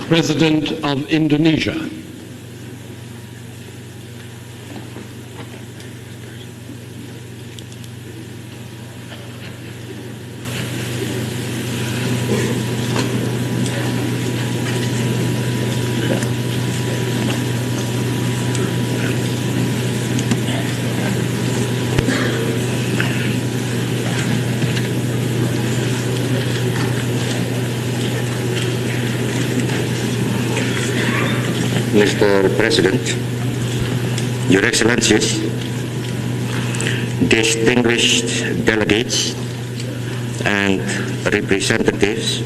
President of Indonesia. Mr. President, Your Excellencies, distinguished delegates and representatives,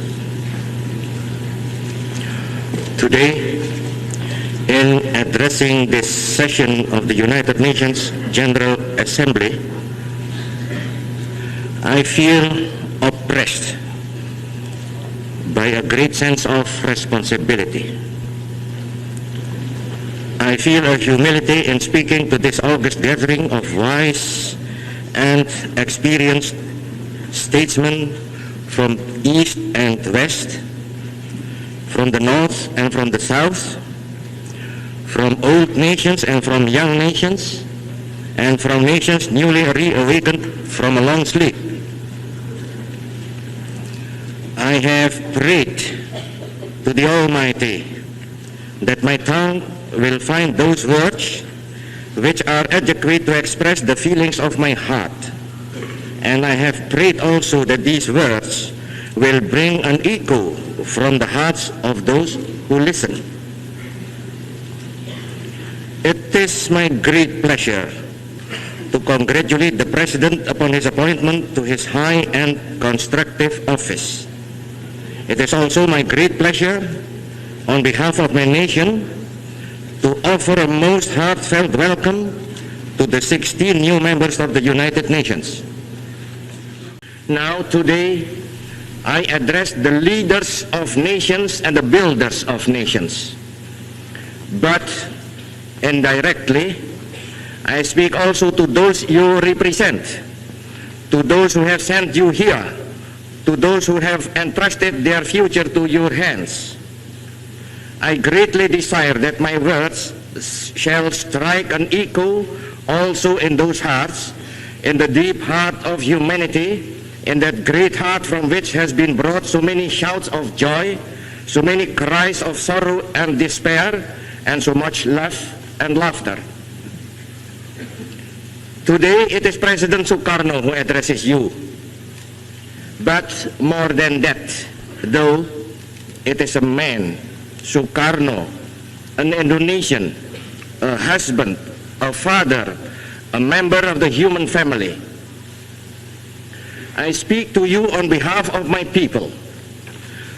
today, in addressing this session of the United Nations General Assembly, I feel oppressed by a great sense of responsibility. I feel a humility in speaking to this august gathering of wise and experienced statesmen from east and west, from the north and from the south, from old nations and from young nations, and from nations newly reawakened from a long sleep. I have prayed to the Almighty that my tongue will find those words which are adequate to express the feelings of my heart. And I have prayed also that these words will bring an echo from the hearts of those who listen. It is my great pleasure to congratulate the President upon his appointment to his high and constructive office. It is also my great pleasure, on behalf of my nation, to offer a most heartfelt welcome to the 16 new members of the United Nations. Now, today, I address the leaders of nations and the builders of nations. But, indirectly, I speak also to those you represent, to those who have sent you here, to those who have entrusted their future to your hands. I greatly desire that my words shall strike an echo also in those hearts, in the deep heart of humanity, in that great heart from which has been brought so many shouts of joy, so many cries of sorrow and despair, and so much love and laughter. Today it is President Sukarno who addresses you. But more than that, though, it is a man, Sukarno, an Indonesian, a husband, a father, a member of the human family. I speak to you on behalf of my people,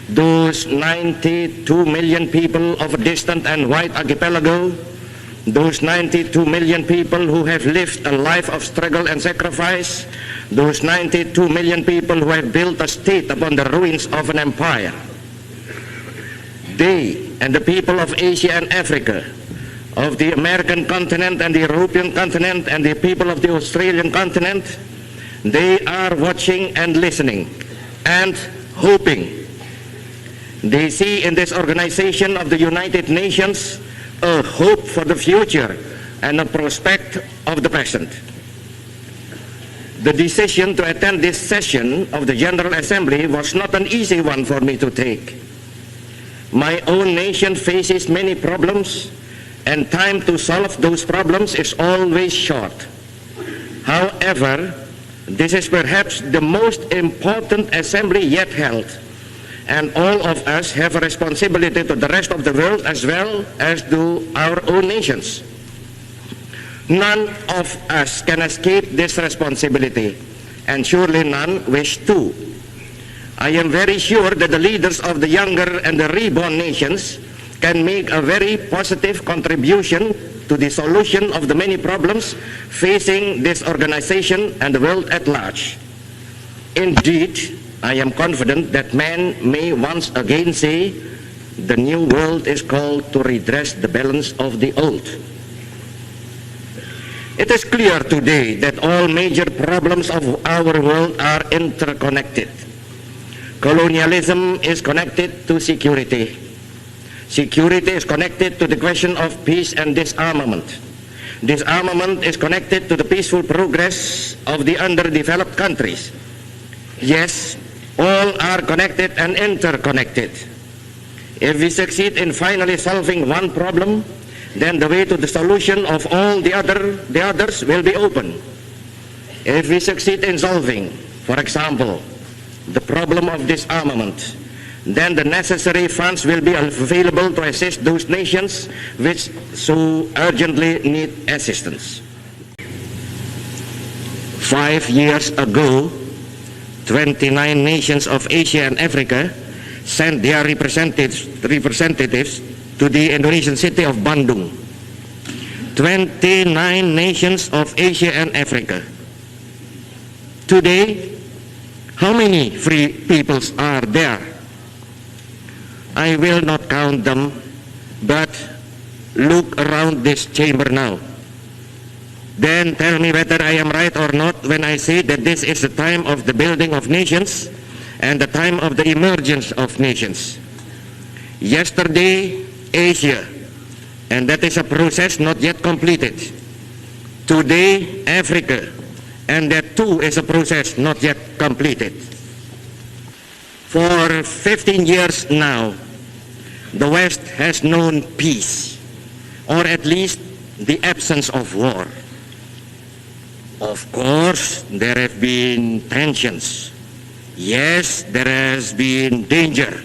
those 92 million people of a distant and wide archipelago, those 92 million people who have lived a life of struggle and sacrifice, those 92 million people who have built a state upon the ruins of an empire. They and the people of Asia and Africa, of the American continent and the European continent and the people of the Australian continent, they are watching and listening and hoping. They see in this organization of the United Nations a hope for the future and a prospect of the present. The decision to attend this session of the General Assembly was not an easy one for me to take. My own nation faces many problems, and time to solve those problems is always short. However, this is perhaps the most important assembly yet held, and all of us have a responsibility to the rest of the world as well as to our own nations. None of us can escape this responsibility, and surely none wish to. I am very sure that the leaders of the younger and the reborn nations can make a very positive contribution to the solution of the many problems facing this organization and the world at large. Indeed, I am confident that man may once again say, the new world is called to redress the balance of the old. It is clear today that all major problems of our world are interconnected. Colonialism is connected to security. Security is connected to the question of peace and disarmament. Disarmament is connected to the peaceful progress of the underdeveloped countries. Yes, all are connected and interconnected. If we succeed in finally solving one problem, then the way to the solution of all the others will be open. If we succeed in solving, for example, the problem of disarmament, then the necessary funds will be available to assist those nations which so urgently need assistance. 5 years ago, 29 nations of Asia and Africa sent their representatives to the Indonesian city of Bandung. 29 nations of Asia and Africa. Today, how many free peoples are there? I will not count them, but look around this chamber now. Then tell me whether I am right or not when I say that this is the time of the building of nations and the time of the emergence of nations. Yesterday, Asia, and that is a process not yet completed. Today, Africa, and that too is a process not yet completed. For 15 years now, the West has known peace, or at least the absence of war. Of course, there have been tensions. Yes, there has been danger.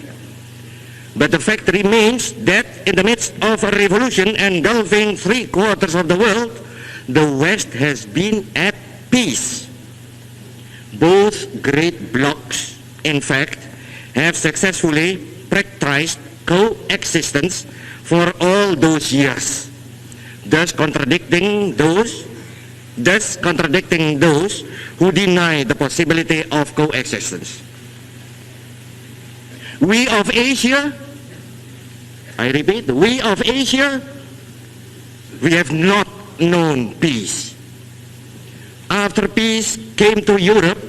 But the fact remains that in the midst of a revolution engulfing 3/4 of the world, the West has been at peace. Both great blocs, in fact, have successfully practiced coexistence for all those years, thus contradicting those who deny the possibility of coexistence. We of Asia, I repeat, we of Asia, we have not known peace. After peace came to Europe,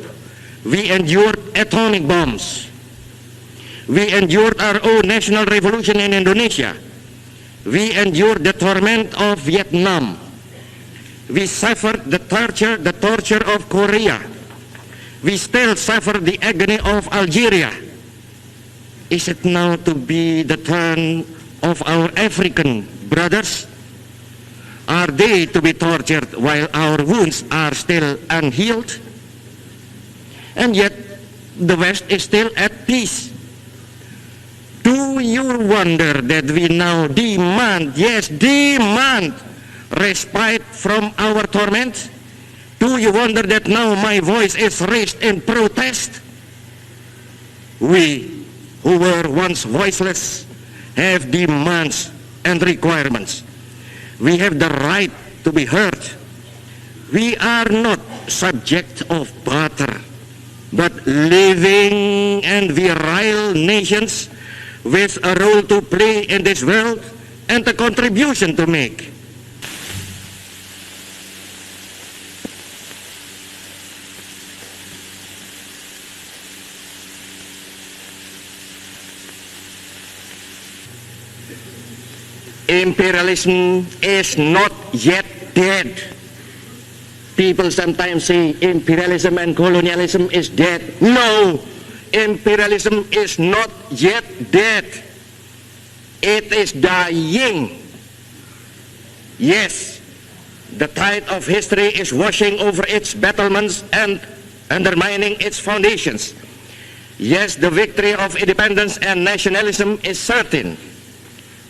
we endured atomic bombs. We endured our own national revolution in Indonesia. We endured the torment of Vietnam. We suffered the torture of Korea. We still suffer the agony of Algeria. Is it now to be the turn of our African brothers? Are they to be tortured while our wounds are still unhealed? And yet, the West is still at peace. Do you wonder that we now demand, yes, demand respite from our torment? Do you wonder that now my voice is raised in protest? We, who were once voiceless, have demands and requirements. We have the right to be heard. We are not subject of barter, but living and virile nations with a role to play in this world and a contribution to make. Imperialism is not yet dead. People sometimes say imperialism and colonialism is dead. No, imperialism is not yet dead. It is dying. Yes, the tide of history is washing over its battlements and undermining its foundations. Yes, the victory of independence and nationalism is certain.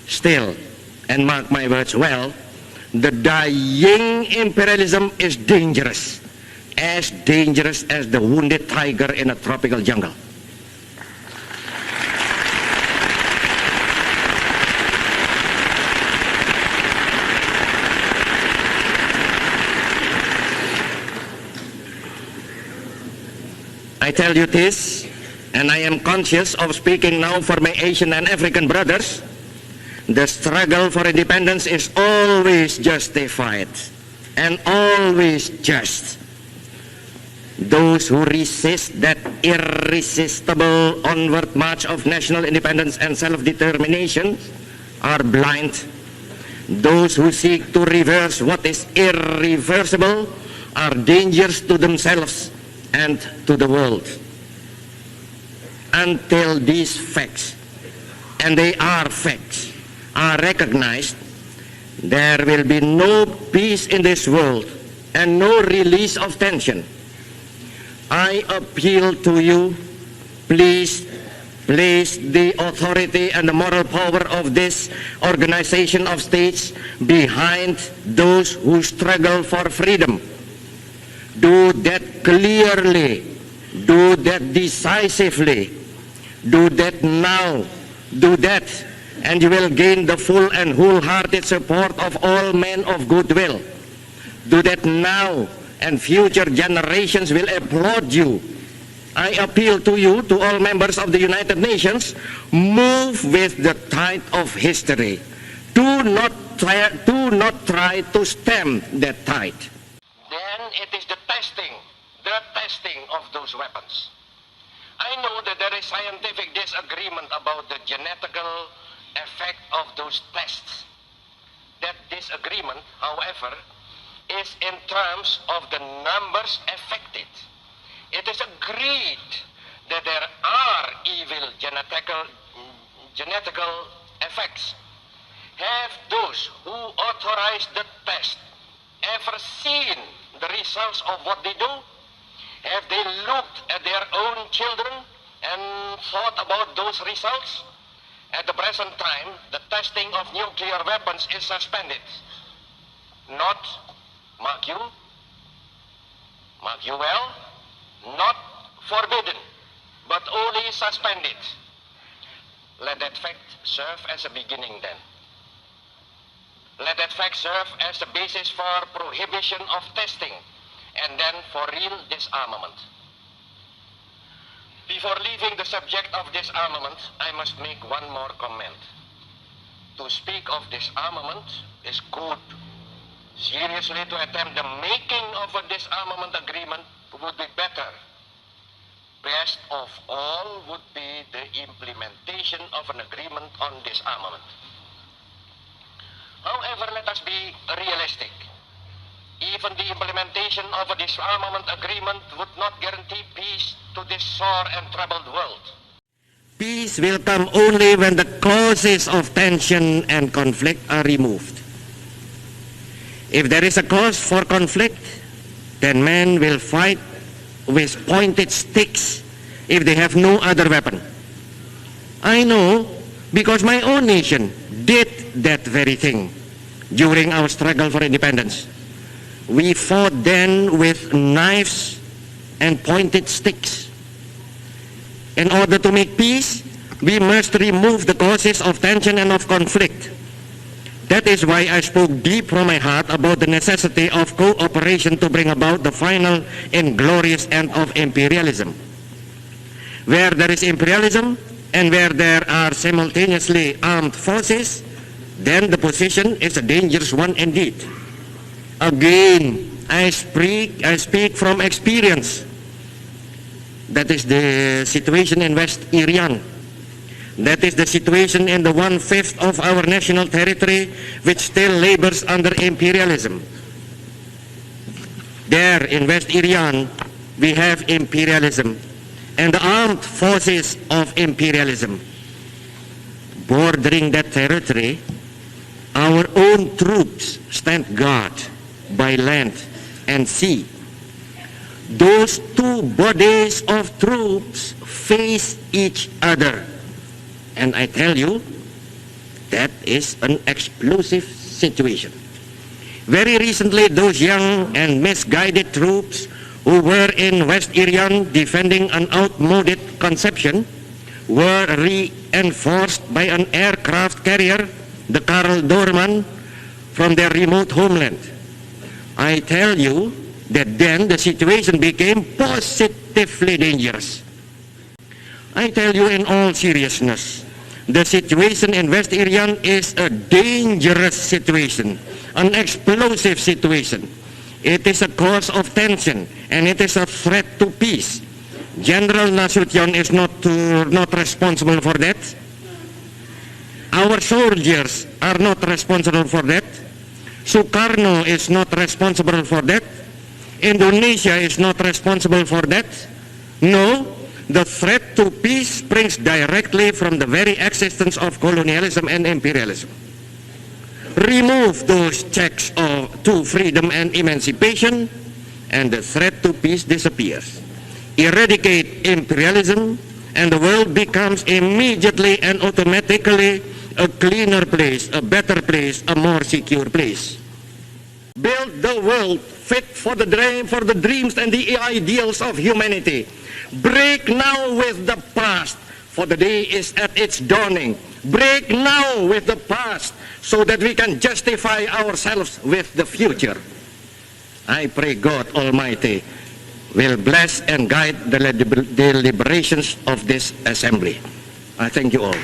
Still, and mark my words well, the dying imperialism is dangerous as the wounded tiger in a tropical jungle. I tell you this, and I am conscious of speaking now for my Asian and African brothers. The struggle for independence is always justified and always just. Those who resist that irresistible onward march of national independence and self-determination are blind. Those who seek to reverse what is irreversible are dangerous to themselves and to the world. Until these facts, and they are facts, are recognized, there will be no peace in this world and no release of tension. I appeal to you, please place the authority and the moral power of this organization of states behind those who struggle for freedom. Do that clearly, do that decisively, do that now, do that, and you will gain the full and wholehearted support of all men of goodwill. Do that now, and future generations will applaud you. I appeal to you, to all members of the United Nations, move with the tide of history. Do not try to stem that tide. Then it is the testing of those weapons. I know that there is scientific disagreement about the genetical effect of those tests. That disagreement, however, is in terms of the numbers affected. It is agreed that there are evil genetical effects. Have those who authorize the test ever seen the results of what they do? Have they looked at their own children and thought about those results? At the present time, the testing of nuclear weapons is suspended. Not, mark you well, not forbidden, but only suspended. Let that fact serve as a beginning then. Let that fact serve as the basis for prohibition of testing and then for real disarmament. Before leaving the subject of disarmament, I must make one more comment. To speak of disarmament is good. Seriously, to attempt the making of a disarmament agreement would be better. Best of all would be the implementation of an agreement on disarmament. However, let us be realistic. Even the implementation of a disarmament agreement would not guarantee peace to this sore and troubled world. Peace will come only when the causes of tension and conflict are removed. If there is a cause for conflict, then men will fight with pointed sticks if they have no other weapon. I know because my own nation did that very thing during our struggle for independence. We fought then with knives and pointed sticks. In order to make peace, we must remove the causes of tension and of conflict. That is why I spoke deep from my heart about the necessity of cooperation to bring about the final and glorious end of imperialism. Where there is imperialism and where there are simultaneously armed forces, then the position is a dangerous one indeed. Again, I speak from experience. That is the situation in West Irian. That is the situation in the 1/5 of our national territory which still labors under imperialism. There in West Irian, we have imperialism and the armed forces of imperialism. Bordering that territory, our own troops stand guard by land and sea. Those two bodies of troops face each other. And I tell you, that is an explosive situation. Very recently, those young and misguided troops who were in West Irian defending an outmoded conception were reinforced by an aircraft carrier, the Karl Doorman, from their remote homeland. I tell you that then the situation became positively dangerous. I tell you in all seriousness, the situation in West Irian is a dangerous situation, an explosive situation. It is a cause of tension and it is a threat to peace. General Nasution is not responsible for that. Our soldiers are not responsible for that. Sukarno is not responsible for that. Indonesia is not responsible for that. No, the threat to peace springs directly from the very existence of colonialism and imperialism. Remove those checks to freedom and emancipation, and the threat to peace disappears. Eradicate imperialism, and the world becomes immediately and automatically a cleaner place, a better place, a more secure place. Build the world fit for the dreams and the ideals of humanity. Break now with the past, for the day is at its dawning. Break now with the past, so that we can justify ourselves with the future. I pray God Almighty will bless and guide the deliberations of this assembly. I thank you all.